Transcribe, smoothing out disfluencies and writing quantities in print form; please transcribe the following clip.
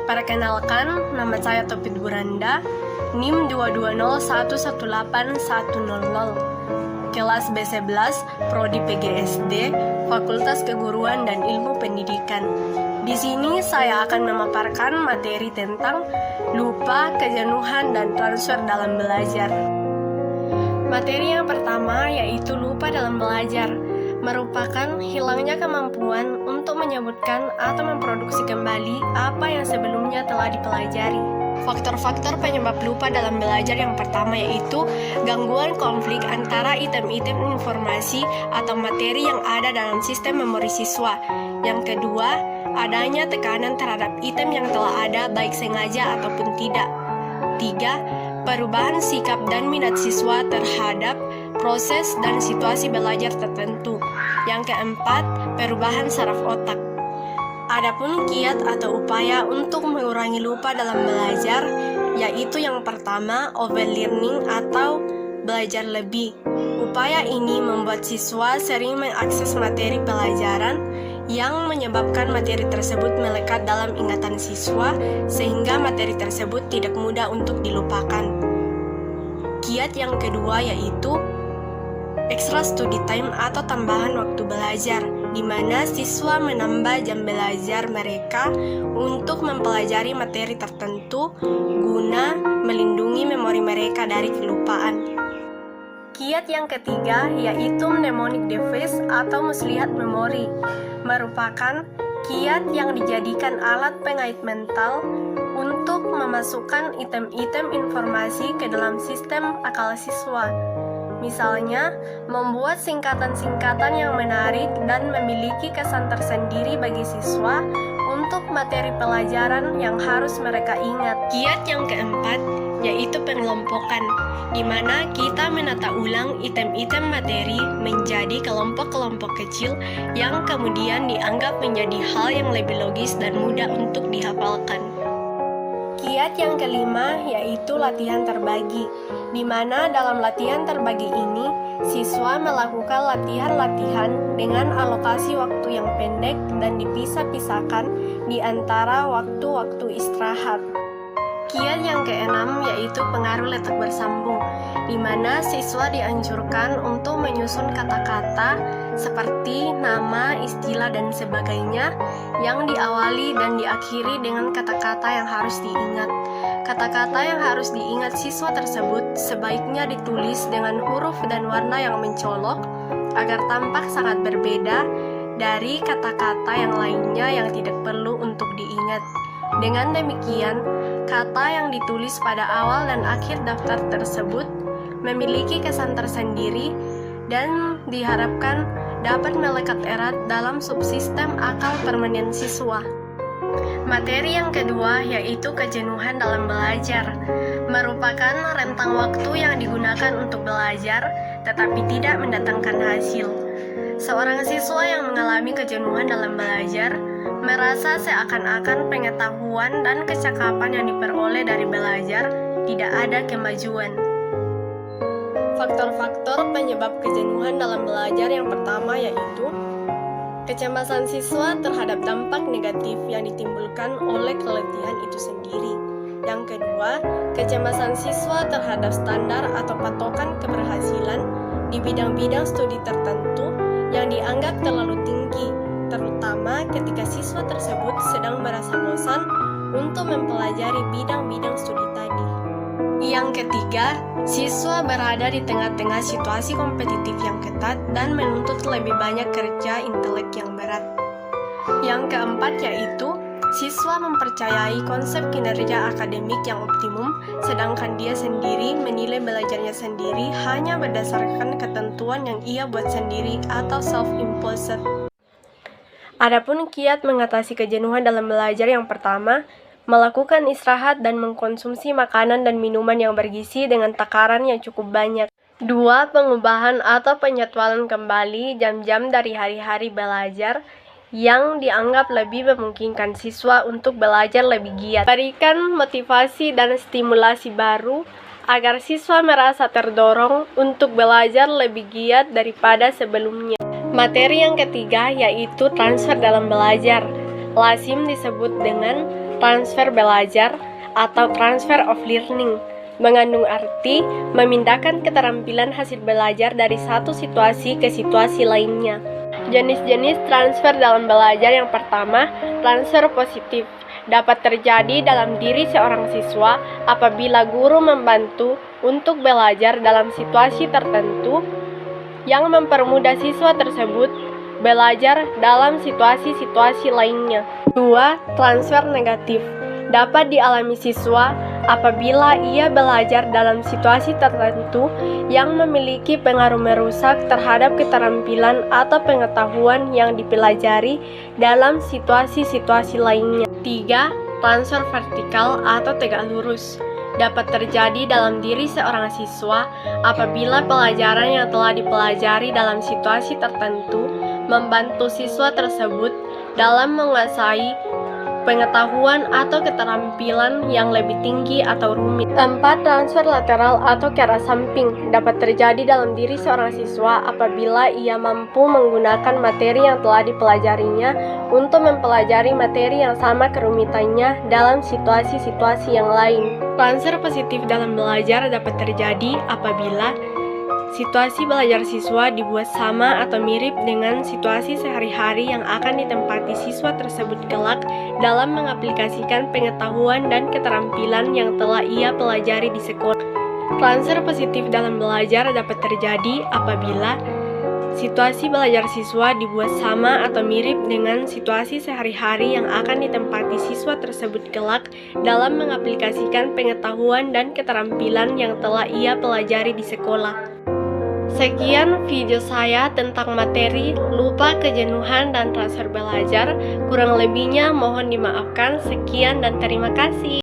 Perkenalkan, nama saya Topit Buranda, NIM 220118100, kelas B11, Prodi PGSD, Fakultas Keguruan dan Ilmu Pendidikan. Di sini saya akan memaparkan materi tentang lupa, kejenuhan, dan transfer dalam belajar. Materi yang pertama yaitu lupa dalam belajar, merupakan hilangnya kemampuan untuk menyebutkan atau memproduksi kembali apa yang sebelumnya telah dipelajari. Faktor-faktor penyebab lupa dalam belajar yang pertama yaitu gangguan konflik antara item-item informasi atau materi yang ada dalam sistem memori siswa. Yang kedua, adanya tekanan terhadap item yang telah ada baik sengaja ataupun tidak. 3. Perubahan sikap dan minat siswa terhadap proses dan situasi belajar tertentu. Yang keempat, perubahan saraf otak. Adapun kiat atau upaya untuk mengurangi lupa dalam belajar, yaitu yang pertama, overlearning atau belajar lebih. Upaya ini membuat siswa sering mengakses materi pelajaran yang menyebabkan materi tersebut melekat dalam ingatan siswa sehingga materi tersebut tidak mudah untuk dilupakan. Kiat yang kedua yaitu extra study time atau tambahan waktu belajar, di mana siswa menambah jam belajar mereka untuk mempelajari materi tertentu guna melindungi memori mereka dari kelupaan. Kiat yang ketiga yaitu mnemonic device atau muslihat memori, merupakan kiat yang dijadikan alat pengait mental untuk memasukkan item-item informasi ke dalam sistem akal siswa. Misalnya, membuat singkatan-singkatan yang menarik dan memiliki kesan tersendiri bagi siswa untuk materi pelajaran yang harus mereka ingat. Kiat yang keempat yaitu pengelompokan, di mana kita menata ulang item-item materi menjadi kelompok-kelompok kecil yang kemudian dianggap menjadi hal yang lebih logis dan mudah untuk dihafalkan. Kiat yang kelima yaitu latihan terbagi, di mana dalam latihan terbagi ini, siswa melakukan latihan-latihan dengan alokasi waktu yang pendek dan dipisah-pisahkan di antara waktu-waktu istirahat. Kiat yang keenam yaitu pengaruh letak bersambung, di mana siswa dianjurkan untuk menyusun kata-kata seperti nama, istilah, dan sebagainya yang diawali dan diakhiri dengan kata-kata yang harus diingat. Kata-kata yang harus diingat siswa tersebut sebaiknya ditulis dengan huruf dan warna yang mencolok agar tampak sangat berbeda dari kata-kata yang lainnya yang tidak perlu untuk diingat. Dengan demikian, kata yang ditulis pada awal dan akhir daftar tersebut memiliki kesan tersendiri dan diharapkan dapat melekat erat dalam subsistem akal permanen siswa. Materi yang kedua yaitu kejenuhan dalam belajar, merupakan rentang waktu yang digunakan untuk belajar tetapi tidak mendatangkan hasil. Seorang siswa yang mengalami kejenuhan dalam belajar merasa seakan-akan pengetahuan dan kecakapan yang diperoleh dari belajar tidak ada kemajuan. Faktor-faktor penyebab kejenuhan dalam belajar yang pertama yaitu kecemasan siswa terhadap dampak negatif yang ditimbulkan oleh keletihan itu sendiri. Yang kedua, kecemasan siswa terhadap standar atau patokan keberhasilan di bidang-bidang studi tertentu yang dianggap terlalu tinggi, terutama ketika siswa tersebut sedang merasa bosan untuk mempelajari bidang-bidang studi tadi. Yang ketiga, siswa berada di tengah-tengah situasi kompetitif yang ketat dan menuntut lebih banyak kerja intelek yang berat. Yang keempat yaitu, siswa mempercayai konsep kinerja akademik yang optimum, sedangkan dia sendiri menilai belajarnya sendiri hanya berdasarkan ketentuan yang ia buat sendiri atau self-imposed. Adapun kiat mengatasi kejenuhan dalam belajar yang pertama, melakukan istirahat dan mengkonsumsi makanan dan minuman yang bergizi dengan takaran yang cukup banyak. 2. Pengubahan atau penjadwalan kembali jam-jam dari hari-hari belajar yang dianggap lebih memungkinkan siswa untuk belajar lebih giat. Berikan motivasi dan stimulasi baru agar siswa merasa terdorong untuk belajar lebih giat daripada sebelumnya. Materi yang ketiga yaitu transfer dalam belajar. Lazim disebut dengan transfer belajar atau transfer of learning, mengandung arti memindahkan keterampilan hasil belajar dari satu situasi ke situasi lainnya. Jenis-jenis transfer dalam belajar yang pertama, transfer positif. Dapat terjadi dalam diri seorang siswa apabila guru membantu untuk belajar dalam situasi tertentu yang mempermudah siswa tersebut belajar dalam situasi-situasi lainnya. 2. Transfer negatif. Dapat dialami siswa apabila ia belajar dalam situasi tertentu yang memiliki pengaruh merusak terhadap keterampilan atau pengetahuan yang dipelajari dalam situasi-situasi lainnya. 3. Transfer vertikal atau tegak lurus. Dapat terjadi dalam diri seorang siswa apabila pelajaran yang telah dipelajari dalam situasi tertentu membantu siswa tersebut dalam menguasai pengetahuan atau keterampilan yang lebih tinggi atau rumit. 4. Transfer lateral atau ke arah samping. Dapat terjadi dalam diri seorang siswa apabila ia mampu menggunakan materi yang telah dipelajarinya untuk mempelajari materi yang sama kerumitannya dalam situasi-situasi yang lain. Transfer positif dalam belajar dapat terjadi apabila situasi belajar siswa dibuat sama atau mirip dengan situasi sehari-hari yang akan ditempati siswa tersebut kelak dalam mengaplikasikan pengetahuan dan keterampilan yang telah ia pelajari di sekolah. Transfer positif dalam belajar dapat terjadi apabila situasi belajar siswa dibuat sama atau mirip dengan situasi sehari-hari yang akan ditempati siswa tersebut kelak dalam mengaplikasikan pengetahuan dan keterampilan yang telah ia pelajari di sekolah. Sekian video saya tentang materi lupa, kejenuhan, dan transfer belajar. Kurang lebihnya mohon dimaafkan. Sekian dan terima kasih.